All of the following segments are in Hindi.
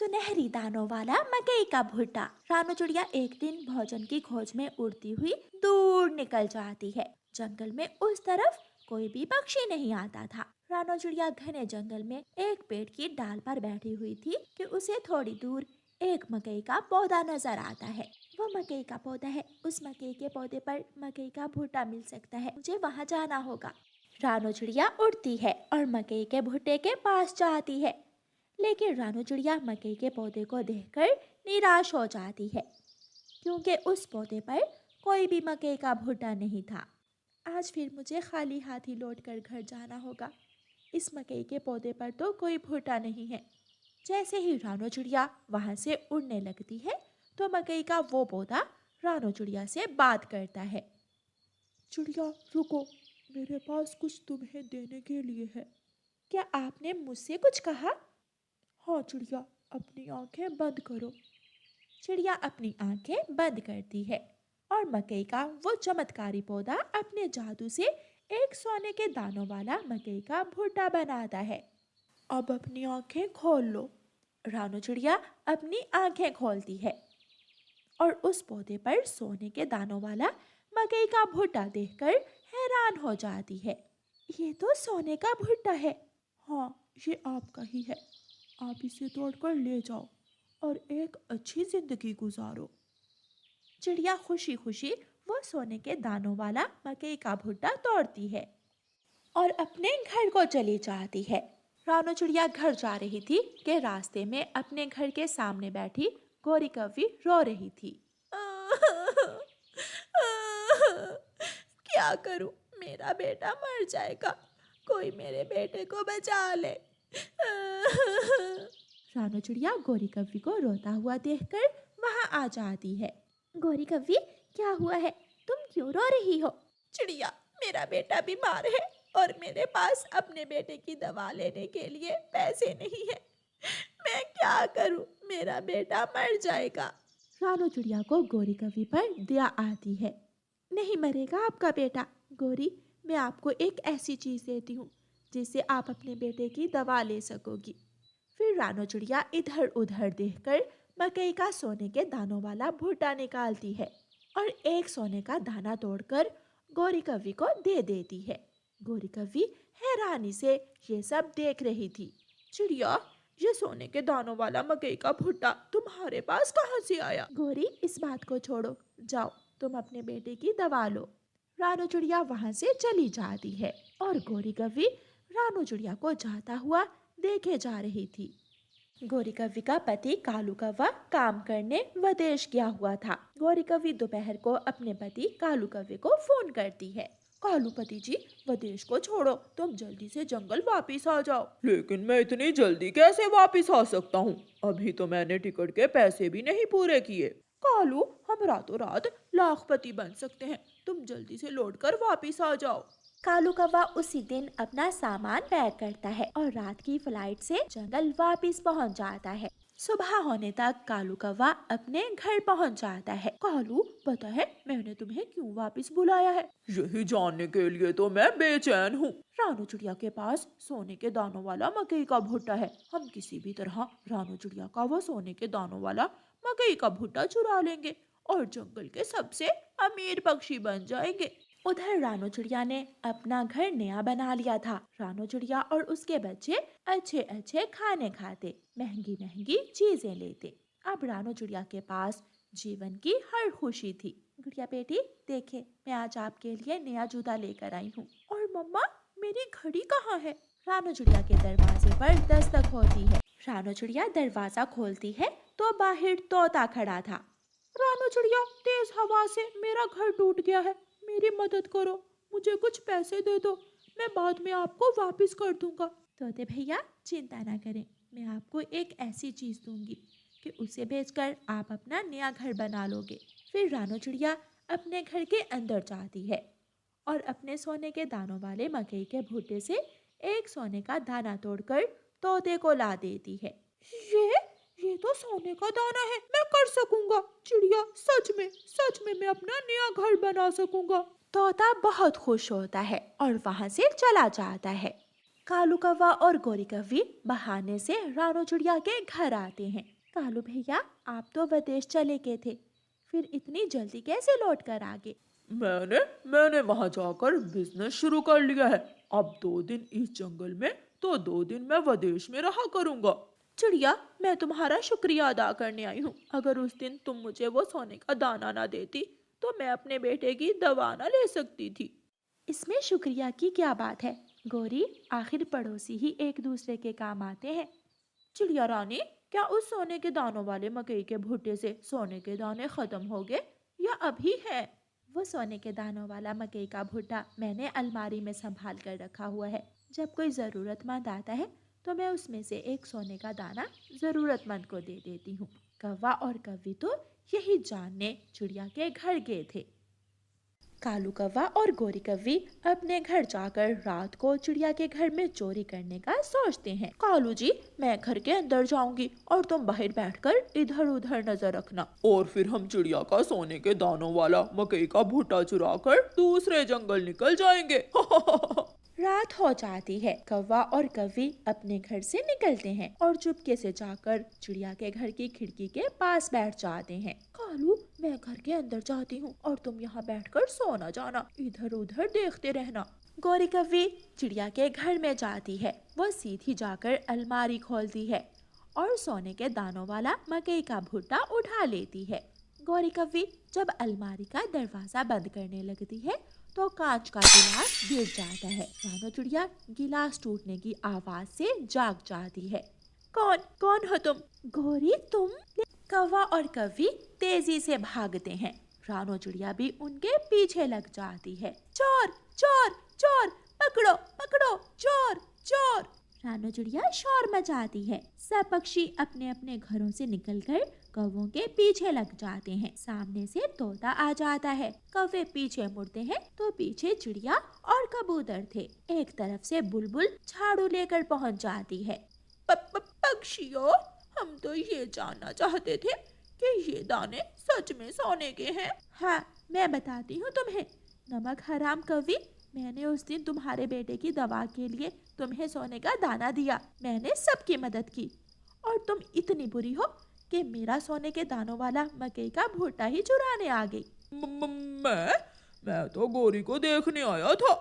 सुनहरी दानों वाला मकई का भुट्टा। रानू चिड़िया एक दिन भोजन की खोज में उड़ती हुई दूर निकल जाती है। जंगल में उस तरफ कोई भी पक्षी नहीं आता था। रानू चिड़िया घने जंगल में एक पेड़ की डाल पर बैठी हुई थी कि उसे थोड़ी दूर एक मकई का पौधा नजर आता है। वो मकई का पौधा है। उस मकई के पौधे पर मकई का भुट्टा मिल सकता है। मुझे वहाँ जाना होगा। रानू चिड़िया उड़ती है और मकई के भुट्टे के पास जाती है। लेकिन रानू चिड़िया मकई के पौधे को देखकर निराश हो जाती है, क्योंकि उस पौधे पर कोई भी मकई का भुट्टा नहीं था। आज फिर मुझे खाली हाथ ही लौट कर घर जाना होगा। इस मकई के पौधे पर तो कोई भुट्टा नहीं है। जैसे ही रानू चिड़िया वहां से उड़ने लगती है तो मकई का वो पौधा रानू चिड़िया से बात करता है। चिड़िया रुको, मेरे पास कुछ तुम्हें देने के लिए है। क्या आपने मुझसे कुछ कहा? हाँ चिड़िया, अपनी आंखें बंद करो। चिड़िया अपनी आंखें बंद करती है और मकई का वो चमत्कारी पौधा अपने जादू से एक सोने के दानों वाला मकई का भुट्टा बनाता है। अब अपनी आंखें खोल लो। रानू चिड़िया अपनी आंखें खोलती है और उस पौधे पर सोने के दानों वाला मकई का भुट्टा देखकर हैरान हो जाती है। ये तो सोने का भुट्टा है। हाँ, ये आपका ही है। आप इसे तोड़कर ले जाओ और एक अच्छी जिंदगी गुजारो। चिड़िया खुशी खुशी वो सोने के दानों वाला मकई का भुट्टा तोड़ती है और अपने घर को चली जाती है। रानू चिड़िया घर जा रही थी कि रास्ते में अपने घर के सामने बैठी गौरी कव्वी रो रही थी। क्या करूं, मेरा बेटा मर जाएगा, कोई मेरे बेटे को बचा ले। रानू चिड़िया गौरी कव्वी को रोता हुआ देखकर वहां आ जाती है। गौरी कव्वी, क्या हुआ है? तुम क्यों रो रही हो? चिड़िया, मेरा बेटा बीमार है और मेरे पास अपने बेटे की दवा लेने के लिए पैसे नहीं है। मैं क्या करूं, मेरा बेटा मर जाएगा। रानू चिड़िया को गौरी कव्वी पर दया आती है। नहीं मरेगा आपका बेटा। गौरी, मैं आपको एक ऐसी चीज देती हूँ जिससे आप अपने बेटे की दवा ले सकोगी। फिर रानू चिड़िया इधर उधर देखकर मकई का सोने के दानों वाला भुट्टा निकालती है और एक सोने का दाना तोड़कर गौरी कव्वी को दे देती है। गौरी कव्वी हैरानी से ये सब देख रही थी। चिड़िया, ये सोने के दानों वाला मकई का भुट्टा तुम्हारे पास कहाँ से आया? गौरी, इस बात को छोड़ो, जाओ तुम अपने बेटे की दवा लो। रानू चिड़िया वहां से चली जाती है और गौरी कव्वी रानू चिड़िया को जाता हुआ देखे जा रही थी। गौरी कव्वी का पति कालू कौवा काम करने विदेश गया हुआ था। गौरी कव्वी दोपहर को अपने पति कालू कौवे को फोन करती है। कालू पति जी, विदेश को छोड़ो, तुम जल्दी से जंगल वापिस आ जाओ। लेकिन मैं इतनी जल्दी कैसे वापिस आ सकता हूँ? अभी तो मैंने टिकट के पैसे भी नहीं पूरे किए। कालू, हम रातों रात लाखपति बन सकते हैं। तुम जल्दी से लौटकर वापिस आ जाओ। कालू कौवा उसी दिन अपना सामान पैक करता है और रात की फ्लाइट से जंगल वापिस पहुंच जाता है। सुबह होने तक कालू कौवा अपने घर पहुंच जाता है। कालू, पता है मैंने तुम्हें क्यों वापिस बुलाया है? यही जानने के लिए तो मैं बेचैन हूँ। रानू चिड़िया के पास सोने के दानों वाला मकई का भुट्टा है। हम किसी भी तरह रानू चिड़िया का वो सोने के दानों वाला मकई का भुट्टा चुरा लेंगे और जंगल के सबसे अमीर पक्षी बन जाएंगे। उधर रानू चिड़िया ने अपना घर नया बना लिया था। रानू चिड़िया और उसके बच्चे अच्छे अच्छे खाने खाते, महंगी महंगी चीजें लेते। अब रानू चिड़िया के पास जीवन की हर खुशी थी। गुड़िया बेटी, देखे मैं आज आपके लिए नया जूता लेकर आई हूँ। और मम्मा, मेरी घड़ी कहाँ है? रानू चिड़िया के दरवाजे पर दस्तक होती है। रानू चिड़िया दरवाजा खोलती है तो बाहर तोता खड़ा था। रानू चिड़िया, तेज हवा से मेरा घर टूट गया है, मेरी मदद करो, मुझे कुछ पैसे दे दो, मैं बाद में आपको वापस कर दूंगा। तोते भैया, चिंता ना करें, मैं आपको एक ऐसी चीज दूंगी कि उसे बेचकर आप अपना नया घर बना लोगे। फिर रानू चिड़िया अपने घर के अंदर जाती है और अपने सोने के दानों वाले मकई के भुट्टे से एक सोने का दाना तोड़कर तोते को ला देती है। ये तो सोने का दाना है, मैं कर सकूंगा। चिड़िया, सच में मैं अपना नया घर बना सकूंगा। तोता बहुत खुश होता है और वहां से चला जाता है। कालू कौवा और गोरी कौवी बहाने से रानू चिड़िया के घर आते हैं। कालू भैया, आप तो विदेश चले गए थे, फिर इतनी जल्दी कैसे लौट कर आ गए? मैंने वहाँ जाकर बिजनेस शुरू कर लिया है। अब 2 दिन इस जंगल में तो 2 दिन मैं विदेश में रहा करूँगा। चिड़िया, मैं तुम्हारा शुक्रिया अदा करने आई हूँ। अगर उस दिन तुम मुझे वो सोने का दाना ना देती तो मैं अपने बेटे की दवा ना ले सकती थी। इसमें शुक्रिया की क्या बात है गोरी, आखिर पड़ोसी ही एक दूसरे के काम आते हैं। चिड़िया रानी, क्या उस सोने के दानों वाले मकई के भुट्टे से सोने के दाने खत्म हो गए या अभी है? वो सोने के दानों वाला मकई का भुट्टा मैंने अलमारी में संभाल कर रखा हुआ है। जब कोई ज़रूरतमंद आता है तो मैं उसमें से एक सोने का दाना ज़रूरतमंद को दे देती हूँ। कौवा और कौवी तो यही जानने चिड़िया के घर गए थे। कालू कौवा और गोरी कौवी अपने घर जाकर रात को चिड़िया के घर में चोरी करने का सोचते हैं। कालू जी, मैं घर के अंदर जाऊंगी और तुम बाहर बैठकर इधर उधर नजर रखना, और फिर हम चिड़िया का सोने के दानों वाला मकई का भुट्टा चुराकर दूसरे जंगल निकल जाएंगे। रात हो जाती है। कौवा और कौवी अपने घर से निकलते हैं और चुपके से जाकर चिड़िया के घर की खिड़की के पास बैठ जाते हैं। कालू, मैं घर के अंदर जाती हूँ और तुम यहाँ बैठकर सो न जाना, इधर उधर देखते रहना। गोरी कौवी चिड़िया के घर में जाती है। वो सीधी जाकर अलमारी खोलती है और सोने के दानों वाला मकई का भुट्टा उठा लेती है। गोरी कौवी जब अलमारी का दरवाजा बंद करने लगती है तो कांच का गिलास गिर जाता है। रानू चिड़िया गिलास टूटने की आवाज से जाग जाती है। कौन हो तुम? गोरी, तुम? कौवा और कौवी तेजी से भागते हैं। रानू चिड़िया भी उनके पीछे लग जाती है। चोर चोर चोर, पकड़ो पकड़ो, चोर चोर। रानू चिड़िया शोर मचाती है। सब पक्षी अपने अपने घरों से निकलकर कौवों के पीछे लग जाते हैं। सामने से तोता आ जाता है। कौवे पीछे मुड़ते हैं तो पीछे चिड़िया और कबूतर थे। एक तरफ से बुलबुल झाड़ू लेकर पहुंच जाती है। पक्षियों, हम तो ये जानना चाहते थे कि ये दाने सच में सोने के हैं। हाँ, मैं बताती हूँ तुम्हें। नमक हराम कौवी, मैंने उस दिन तुम्हारे बेटे की दवा के लिए तुम्हें सोने का दाना दिया। मैंने सबकी मदद की और तुम इतनी बुरी हो कि मेरा सोने के दानों वाला मकई का भुट्टा ही चुराने आ गई। मैं तो गोरी को देखने आया था।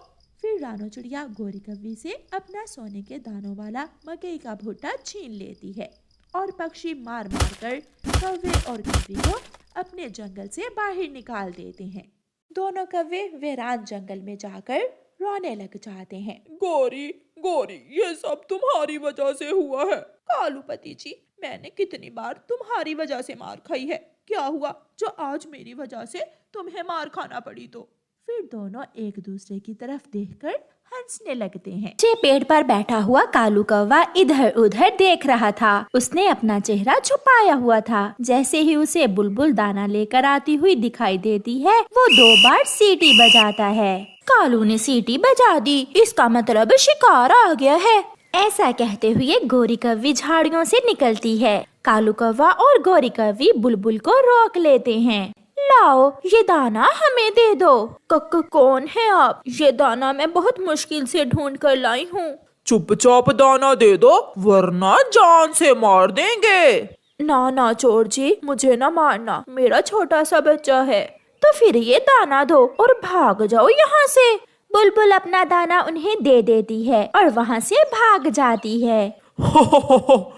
फिर रानू चिड़िया गोरी कौवी से अपना सोने के दानों वाला मकई का भुट्टा छीन लेती है और पक्षी मार मार कर कौवे और कौवी को अपने जंगल से बाहर निकाल देते हैं। दोनों कौवे वीरान जंगल में जाकर रोने लग जाते हैं। गोरी गोरी, ये सब तुम्हारी वजह से हुआ है। कालू पति जी, मैंने कितनी बार तुम्हारी वजह से मार खाई है। क्या हुआ जो आज मेरी वजह से तुम्हें मार खाना पड़ी? तो फिर दोनों एक दूसरे की तरफ देखकर हंसने लगते हैं। जे पेड़ पर बैठा हुआ कालू कौवा इधर उधर देख रहा था। उसने अपना चेहरा छुपाया हुआ था। जैसे ही उसे बुलबुल दाना लेकर आती हुई दिखाई देती है, वो 2 बार सीटी बजाता है। कालू ने सीटी बजा दी, इसका मतलब शिकार आ गया है। ऐसा कहते हुए गोरी कौवी झाड़ियों से निकलती है। कालू कौवा और गोरी कौवी बुलबुल को रोक लेते हैं। लाओ, ये दाना हमें दे दो। कौन है आप? ये दाना मैं बहुत मुश्किल से ढूंढ कर लाई हूँ। चुपचाप दाना दे दो वरना जान से मार देंगे। ना चोर जी, मुझे ना मारना, मेरा छोटा सा बच्चा है। तो फिर ये दाना दो और भाग जाओ यहाँ से। बुलबुल अपना दाना उन्हें दे देती है और वहाँ से भाग जाती है।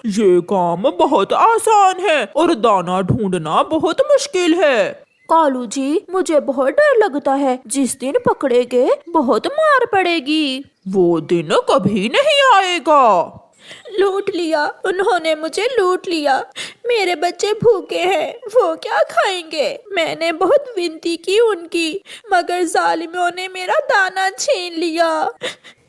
ये काम बहुत आसान है और दाना ढूंढना बहुत मुश्किल है। कालू जी, मुझे बहुत डर लगता है। जिस दिन पकड़े गए बहुत मार पड़ेगी। वो दिन कभी नहीं आएगा। लूट लिया, उन्होंने मुझे लूट लिया। मेरे बच्चे भूखे हैं, वो क्या खाएंगे? मैंने बहुत विनती की उनकी, मगर जालिमों ने मेरा दाना छीन लिया।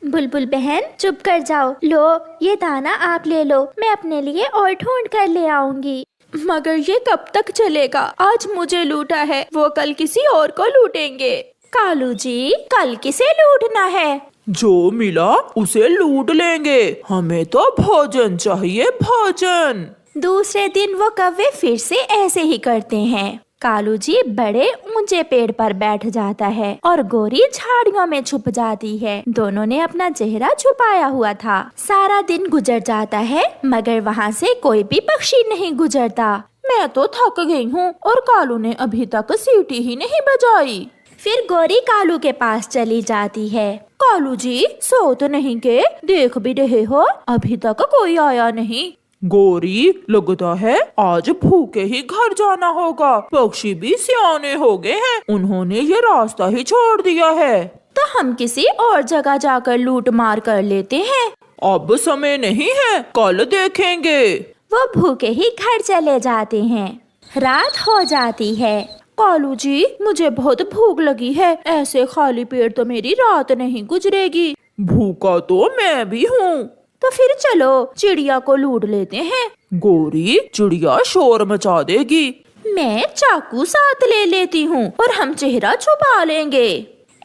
बुलबुल बहन, चुप कर जाओ। लो, ये दाना आप ले लो, मैं अपने लिए और ढूंढ कर ले आऊंगी। मगर ये कब तक चलेगा? आज मुझे लूटा है, वो कल किसी और को लूटेंगे। कालू जी, कल किसे लूटना है? जो मिला उसे लूट लेंगे, हमें तो भोजन चाहिए, भोजन। दूसरे दिन वो कौवे फिर से ऐसे ही करते हैं। कालू जी बड़े ऊंचे पेड़ पर बैठ जाता है और गोरी झाड़ियों में छुप जाती है। दोनों ने अपना चेहरा छुपाया हुआ था। सारा दिन गुजर जाता है मगर वहाँ से कोई भी पक्षी नहीं गुजरता। मैं तो थक गई हूँ और कालू ने अभी तक सीटी ही नहीं बजाई। फिर गोरी कालू के पास चली जाती है। कालू जी सो तो नहीं के? देख भी रहे हो अभी तक कोई आया नहीं। गोरी लगता है आज भूखे ही घर जाना होगा। पक्षी भी सियाने हो गए हैं, उन्होंने ये रास्ता ही छोड़ दिया है। तो हम किसी और जगह जाकर लूट मार कर लेते हैं। अब समय नहीं है, कल देखेंगे। वो भूखे ही घर चले जाते हैं। रात हो जाती है। कालू जी मुझे बहुत भूख लगी है, ऐसे खाली पेट तो मेरी रात नहीं गुजरेगी। भूखा तो मैं भी हूँ। तो फिर चलो चिड़िया को लूट लेते हैं। गोरी चिड़िया शोर मचा देगी। मैं चाकू साथ ले लेती हूँ और हम चेहरा छुपा लेंगे।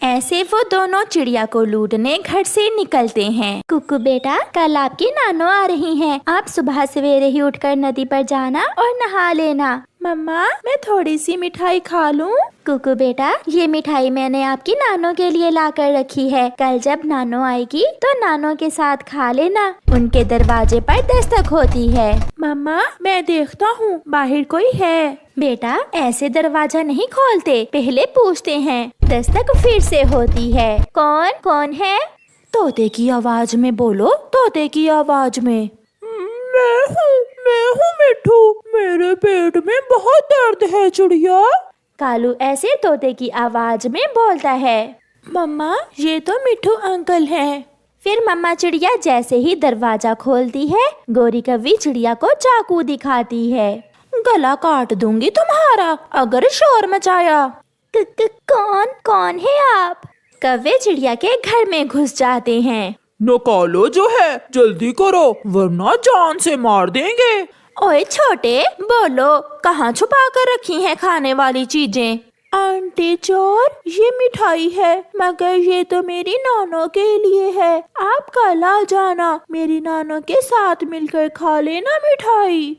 ऐसे वो दोनों चिड़िया को लूटने घर से निकलते हैं। कुकू बेटा कल आपकी नानो आ रही हैं। आप सुबह सवेरे ही उठकर नदी पर जाना और नहा लेना। मम्मा मैं थोड़ी सी मिठाई खा लूं? कुकू बेटा ये मिठाई मैंने आपकी नानो के लिए ला कर रखी है। कल जब नानो आएगी तो नानो के साथ खा लेना। उनके दरवाजे पर दस्तक होती है। मम्मा मैं देखता हूँ बाहर कोई है। बेटा ऐसे दरवाजा नहीं खोलते, पहले पूछते हैं। दस्तक फिर से होती है। कौन कौन है? तोते की आवाज में बोलो, तोते की आवाज में। मैं हूँ मिट्ठू, मेरे पेट में बहुत दर्द है चिड़िया। कालू ऐसे तोते की आवाज में बोलता है। मम्मा ये तो मिट्ठू अंकल हैं। फिर मम्मा चिड़िया जैसे ही दरवाजा खोलती है गोरी कौवी चिड़िया को चाकू दिखाती है। गला काट दूंगी तुम्हारा अगर शोर मचाया। कौन कौन है आप? कौवे चिड़िया के घर में घुस जाते हैं। निकालो जो है जल्दी करो वरना जान से मार देंगे। ओए छोटे बोलो कहाँ छुपा कर रखी हैं खाने वाली चीजें? आंटी चोर ये मिठाई है मगर ये तो मेरी नानो के लिए है। आप कल आ जाना, मेरी नानो के साथ मिलकर खा लेना मिठाई।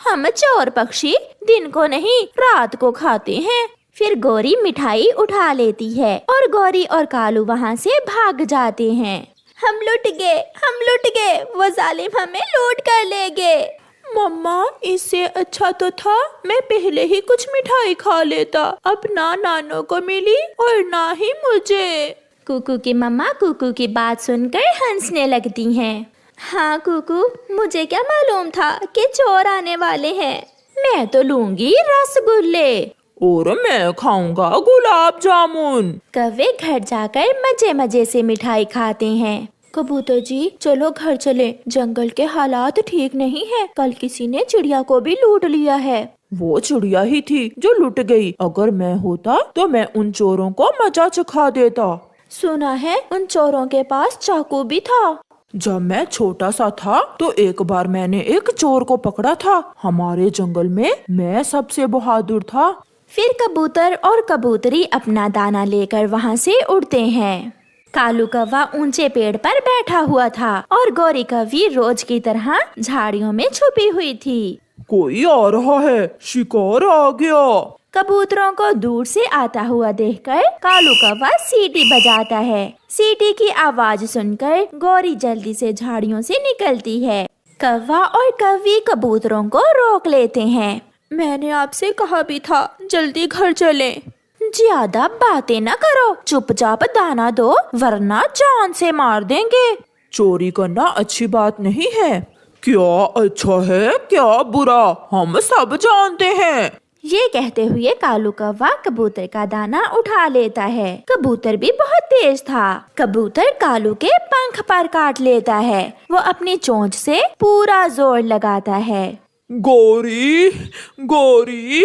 हम चोर पक्षी दिन को नहीं रात को खाते हैं। फिर गोरी मिठाई उठा लेती है और गोरी और कालू वहाँ से भाग जाते हैं। हम लुट गए, वो जालिम हमें लूट कर ले गए। मम्मा इससे अच्छा तो था मैं पहले ही कुछ मिठाई खा लेता। अब ना नानो को मिली और ना ही मुझे। कुकू की मम्मा कुकू की बात सुनकर हंसने लगती हैं। हाँ कुकू मुझे क्या मालूम था कि चोर आने वाले हैं। मैं तो लूंगी रसगुल्ले और मैं खाऊंगा गुलाब जामुन। कौवे घर जाकर मजे मजे से मिठाई खाते हैं। कबूतर जी चलो घर चले, जंगल के हालात ठीक नहीं है। कल किसी ने चिड़िया को भी लूट लिया है। वो चिड़िया ही थी जो लुट गई। अगर मैं होता तो मैं उन चोरों को मजा चखा देता। सुना है उन चोरों के पास चाकू भी था। जब मैं छोटा सा था तो एक बार मैंने एक चोर को पकड़ा था। हमारे जंगल में मैं सबसे बहादुर था। फिर कबूतर और कबूतरी अपना दाना लेकर वहाँ से उड़ते हैं। कालू कौवा ऊंचे पेड़ पर बैठा हुआ था और गोरी कौवी रोज की तरह झाड़ियों में छुपी हुई थी। कोई आ रहा है, शिकार आ गया। कबूतरों को दूर से आता हुआ देखकर कालू कौवा सीटी बजाता है। सीटी की आवाज सुनकर गोरी जल्दी से झाड़ियों से निकलती है। कौवा और कौवी कबूतरों को रोक लेते हैं। मैंने आपसे कहा भी था जल्दी घर चलें। ज्यादा बातें न करो, चुपचाप दाना दो वरना जान से मार देंगे। चोरी करना अच्छी बात नहीं है। क्या अच्छा है क्या बुरा हम सब जानते हैं। ये कहते हुए कालू कौवा कबूतर का दाना उठा लेता है। कबूतर भी बहुत तेज था। कबूतर कालू के पंख पर काट लेता है। वो अपनी चोंच से पूरा जोर लगाता है। गोरी गोरी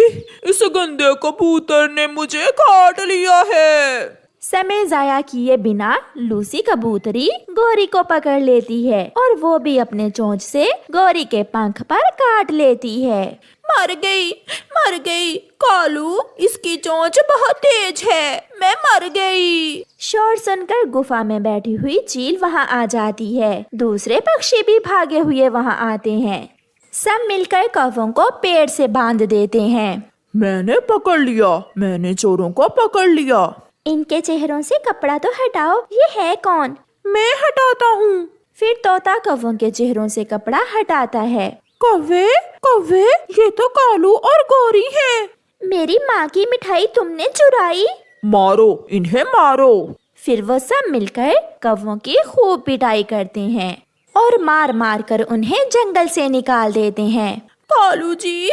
इस गंदे कबूतर ने मुझे काट लिया है। समय जाया किए बिना लूसी कबूतरी गोरी को पकड़ लेती है और वो भी अपने चोंच से गोरी के पंख पर काट लेती है। मर गई कालू, इसकी चोंच बहुत तेज है, मैं मर गई। शोर सुनकर गुफा में बैठी हुई चील वहाँ आ जाती है। दूसरे पक्षी भी भागे हुए वहाँ आते हैं। सब मिलकर कौवों को पेड़ से बांध देते हैं। मैंने पकड़ लिया, मैंने चोरों को पकड़ लिया। इनके चेहरों से कपड़ा तो हटाओ, ये है कौन? मैं हटाता हूँ। फिर तोता कौवों के चेहरों से कपड़ा हटाता है। कौवे कौवे, ये तो कालू और गोरी हैं। मेरी माँ की मिठाई तुमने चुराई। मारो इन्हें, मारो। फिर वो सब मिलकर कौवों की खूब पिटाई करते हैं और मार मार कर उन्हें जंगल से निकाल देते हैं। कालू जी,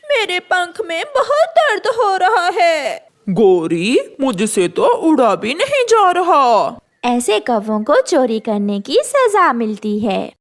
मेरे पंख में बहुत दर्द हो रहा है। गोरी, मुझसे तो उड़ा भी नहीं जा रहा। ऐसे कौवों को चोरी करने की सजा मिलती है।